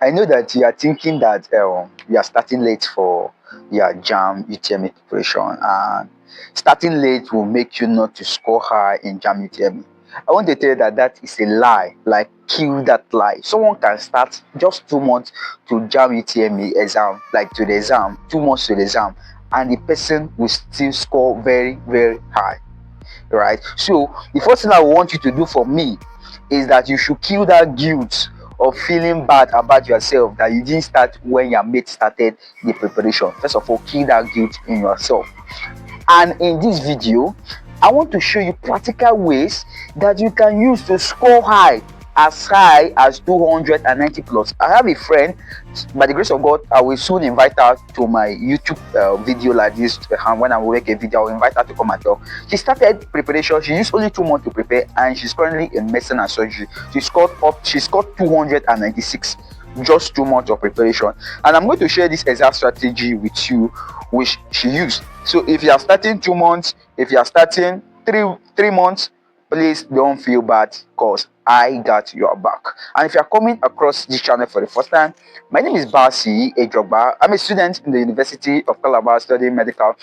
I know that you are thinking that you are starting late for your JAM UTME preparation, and starting late will make you not to score high in JAM UTME. I want to tell you that that is a lie. Like, kill that lie. Someone can start just 2 months to JAM UTME exam, like to the exam, 2 months to the exam, and the person will still score very, very high. Right? So the first thing I want you to do for me is that you should kill that guilt of feeling bad about yourself that you didn't start when your mate started the preparation. First of all, kill that guilt in yourself. And in this video, I want to show you practical ways that you can use to score high as 290 plus. I have a friend, by the grace of God, I will soon invite her to my YouTube video like this. When I will make a video, I will invite her to come and talk. She started preparation. She used only 2 months to prepare, and she's currently in medicine and surgery. She scored 296, just 2 months of preparation. And I'm going to share this exact strategy with you, which she used. So if you are starting 2 months, if you are starting three months, please don't feel bad, because I got your back. And if you are coming across this channel for the first time, my name is Basi Ejogba. I'm a student in the University of Calabar studying medical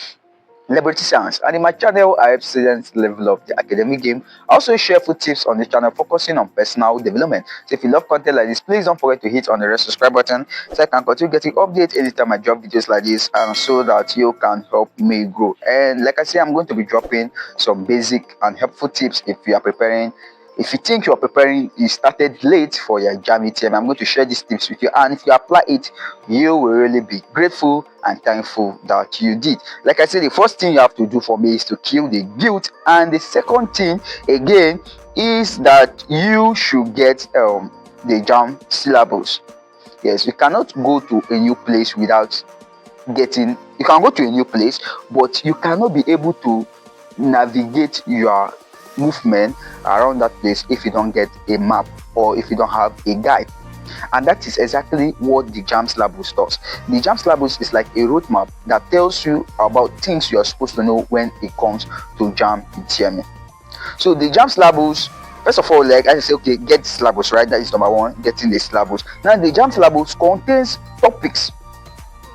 laboratory science, and in my channel I help students level up the academic game. I also share food tips on this channel focusing on personal development. So if you love content like this, please don't forget to hit on the red subscribe button so I can continue getting updates anytime I drop videos like this, and so that you can help me grow. And like I say, I'm going to be dropping some basic and helpful tips if you are preparing. If you think you are preparing, you started late for your JAM UTME, I'm going to share these tips with you, and if you apply it, you will really be grateful and thankful that you did. Like I said, the first thing you have to do for me is to kill the guilt, and the second thing again is that you should get the JAM syllabus. Yes, you cannot go to a new place without getting. You can go to a new place, but you cannot be able to navigate your movement around that place if you don't get a map or if you don't have a guide. And that is exactly what the JAM syllabus does. The JAM syllabus is like a roadmap that tells you about things you are supposed to know when it comes to JAM UTME. So the JAM syllabus, first of all, like I say, okay, get the syllabus, right? That is number one, getting the syllabus. Now the JAM syllabus contains topics.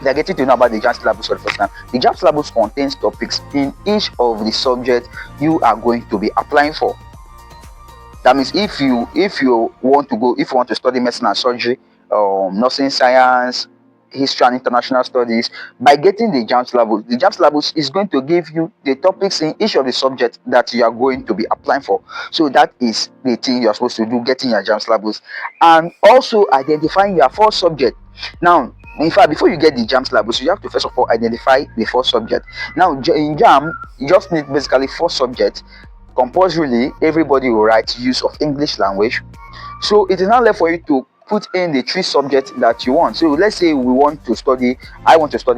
They're getting to know about the JAM syllabus for the first time. The JAM syllabus contains topics in each of the subjects you are going to be applying for. That means if you want to study medicine and surgery, nursing science, history and international studies, by getting the JAM syllabus is going to give you the topics in each of the subjects that you are going to be applying for. So that is the thing you are supposed to do, getting your JAM syllabus, and also identifying your first subject. Now, in fact, before you get the JAM syllabus, you have to first of all identify the first subject. Now, in JAM, you just need basically 4 subjects. Compulsorily, everybody will write use of English language. So it is now left for you to put in the 3 subjects that you want. So let's say I want to study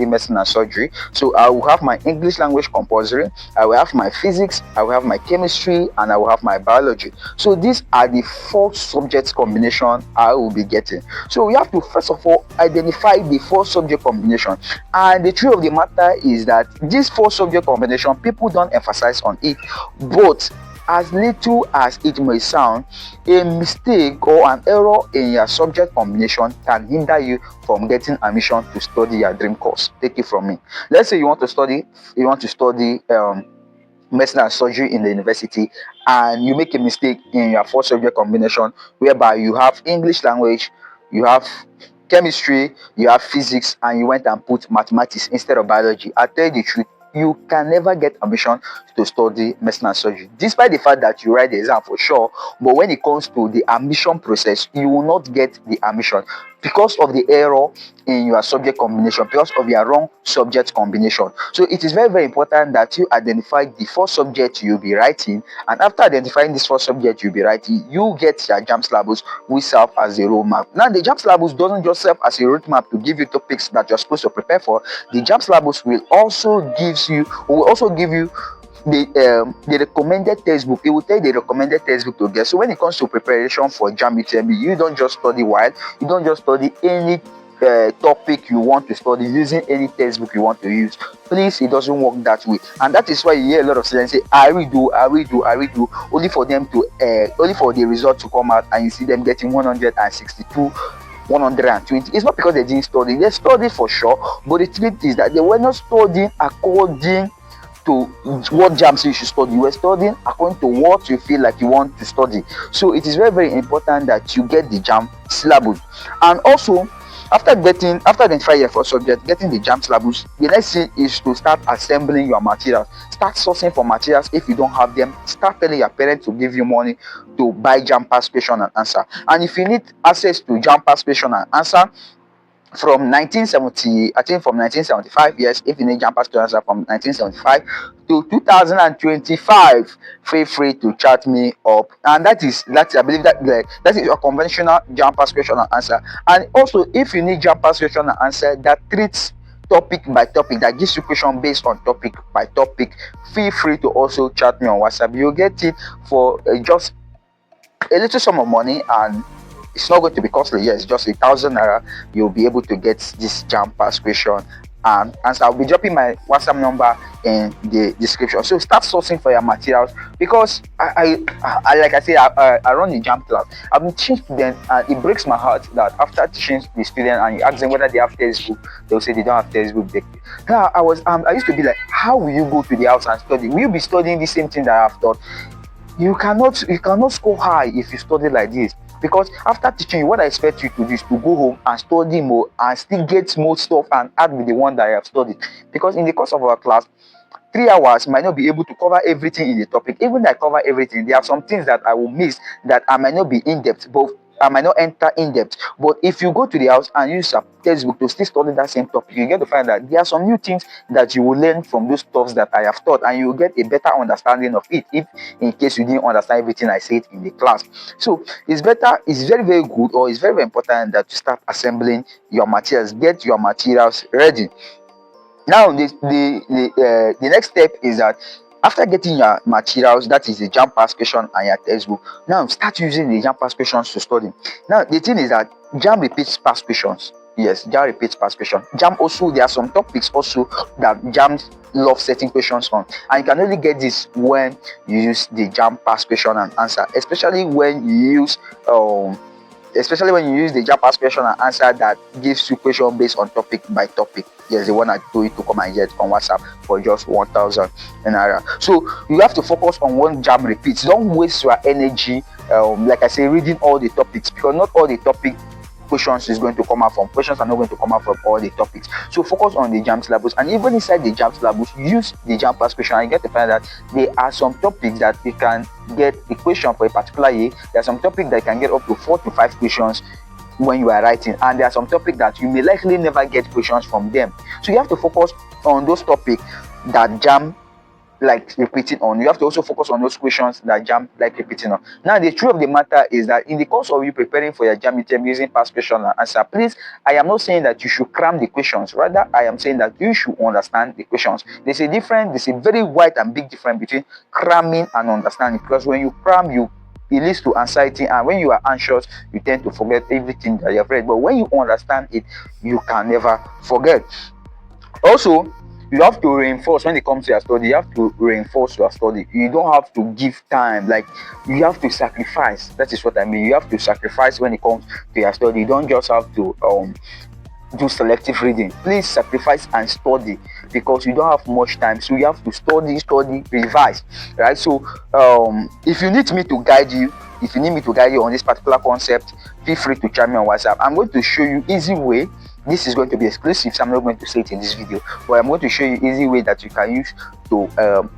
medicine and surgery. So I will have my English language compulsory, I will have my physics, I will have my chemistry, and I will have my biology. So these are the 4 subjects combination I will be getting. So we have to first of all identify the 4 subject combination. And the truth of the matter is that this 4 subject combination, people don't emphasize on it, but as little as it may sound, a mistake or an error in your subject combination can hinder you from getting admission to study your dream course. Take it from me. Let's say you want to study medicine and surgery in the university, and you make a mistake in your 4 subject combination, whereby you have English language, you have chemistry, you have physics, and you went and put mathematics instead of biology. I tell you the truth, you can never get admission to study medicine and surgery, despite the fact that you write the exam for sure. But when it comes to the admission process, you will not get the admission because of the error in your subject combination, because of your wrong subject combination. So it is very, very important that you identify the 4 subjects you'll be writing, and after identifying this 4 subjects you'll be writing, you get your JAM syllabus, which serve as a roadmap. Now the JAM syllabus doesn't just serve as a roadmap to give you topics that you're supposed to prepare for. The JAM syllabus will also give you the recommended textbook. It will tell you the recommended textbook to get. So when it comes to preparation for JAM UTME, you don't just study you don't just study any topic you want to study using any textbook you want to use. Please, it doesn't work that way, and that is why you hear a lot of students say I redo, only for the result to come out and you see them getting 162 120. It's not because they didn't study. They studied for sure, but the truth is that they were not studying according to what JAMB says you should study. You were studying according to what you feel like you want to study. So it is very, very important that you get the JAMB syllabus. And also, after identifying your first subject, getting the JAMB syllabus, the next thing is to start assembling your materials. Start sourcing for materials. If you don't have them, start telling your parents to give you money to buy JAMB past question and answer. And if you need access to JAMB past question and answer, from 1970, I think from 1975, yes, if you need JAMB past answer from 1975 to 2025, feel free to chat me up. And that's I believe that is your conventional JAMB past question and answer. And also, if you need JAMB past question and answer that treats topic by topic, that gives you question based on topic by topic, feel free to also chat me on WhatsApp. You'll get it for just a little sum of money, and it's not going to be costly. Yes, just 1,000 naira. You'll be able to get this JAMB past question and answer. I'll be dropping my WhatsApp number in the description. So start sourcing for your materials, because I like I say, I run a JAMB class. I've been teaching students, and it breaks my heart that after teaching the student and you ask them whether they have textbook, they'll say they don't have textbook. Now I used to be like, how will you go to the house and study? Will you be studying the same thing that I've taught? You cannot score high if you study like this. Because after teaching you, what I expect you to do is to go home and study more and still get more stuff and add with the one that I have studied. Because in the course of our class, 3 hours might not be able to cover everything in the topic. Even if I cover everything, there are some things that I will miss, that I might not be in depth, but I might not enter in depth. But if you go to the house and use a textbook to still study that same topic, you get to find that there are some new things that you will learn from those stuffs that I have taught, and you will get a better understanding of it, if in case you didn't understand everything I said in the class. So it's very, very good, or it's very, very important that you start assembling your materials. Get your materials ready. Now the next step is that after getting your materials, that is the JAMB past question and your textbook, now start using the JAMB past questions to study. Now the thing is that JAMB repeats past questions. Yes, JAMB repeats past questions. JAMB also, there are some topics also that JAMB love setting questions on, and you can only get this when you use the JAMB past question and answer, especially when you use the JAMB past question and answer that gives you question based on topic by topic. Yes, the one I told you to come and get on WhatsApp for just 1,000 naira. So you have to focus on one JAMB repeats. Don't waste your energy, like I say, reading all the topics, because not all the topic questions is going to come out from. Questions are not going to come out from all the topics. So focus on the JAMB syllabus, and even inside the JAMB syllabus, use the JAMB past question, and you get to find that there are some topics that you can get a question for a particular year. There are some topics that you can get up to 4 to 5 questions when you are writing, and there are some topics that you may likely never get questions from them. So you have to focus on those topics that JAMB like repeating on. You have to also focus on those questions that JAMB like repeating on. Now the truth of the matter is that in the course of you preparing for your JAMB UTM using past question and answer, please, I am not saying that you should cram the questions. Rather, I am saying that you should understand the questions. There's a very wide and big difference between cramming and understanding, because when you cram, it leads to anxiety, and when you are anxious, you tend to forget everything that you have read. But when you understand it, you can never forget. Also, you have to reinforce when it comes to your study. You have to reinforce your study. You don't have to give time, like you have to sacrifice. That is what I mean. You have to sacrifice when it comes to your study. You don't just have to do selective reading. Please sacrifice and study, because you don't have much time. So you have to study, revise, right? So if you need me to guide you on this particular concept, feel free to chat me on WhatsApp. I'm going to show you easy way. This is going to be exclusive, so I'm not going to say it in this video, but I'm going to show you easy way that you can use to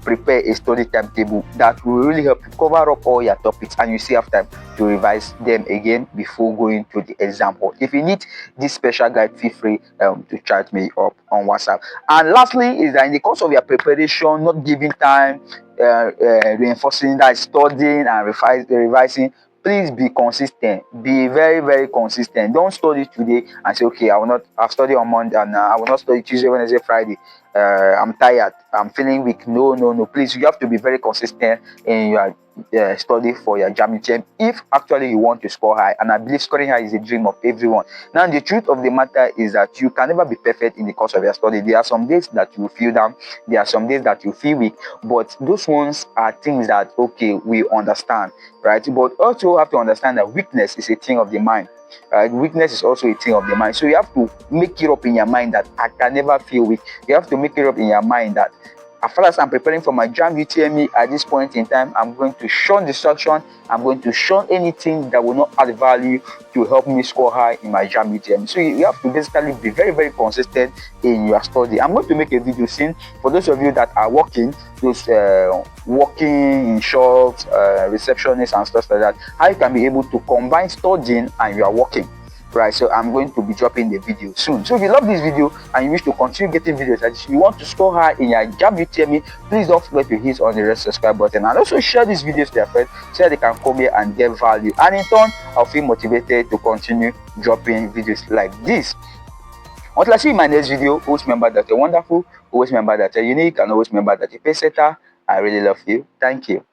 prepare a study timetable that will really help you cover up all your topics, and you still have time to revise them again before going to the exam hall. If you need this special guide, feel free to chat me up on WhatsApp. And lastly is that in the course of your preparation, not giving time, reinforcing that studying and revising, please be consistent. Be very, very consistent. Don't study today and say, okay, I've studied on Monday, and I will not study Tuesday, Wednesday, Friday. I'm tired, I'm feeling weak. No. Please, you have to be very consistent in your study for your JAMB UTM if actually you want to score high. And I believe scoring high is a dream of everyone. Now, the truth of the matter is that you can never be perfect in the course of your study. There are some days that you feel down, there are some days that you feel weak, but those ones are things that, okay, we understand, right? But also have to understand that weakness is a thing of the mind. Right? Weakness is also a thing of the mind. So you have to make it up in your mind that I can never feel weak. You have to make it up in your mind that as far as I'm preparing for my JAMB UTME at this point in time, I'm going to shun distraction. I'm going to shun anything that will not add value to help me score high in my JAMB UTME. So you have to basically be very, very consistent in your study. I'm going to make a video soon for those of you that are working, those working in shops, receptionists and stuff like that, how you can be able to combine studying and you are working. Right, so I'm going to be dropping the video soon. So if you love this video and you wish to continue getting videos like this, you want to score high in your JAMB UTME, please don't forget to hit on the red subscribe button and also share these videos to your friends so that they can come here and get value. And in turn, I'll feel motivated to continue dropping videos like this. Until I see you in my next video, always remember that you're wonderful, always remember that you're unique, and always remember that you're a pace setter. I really love you. Thank you.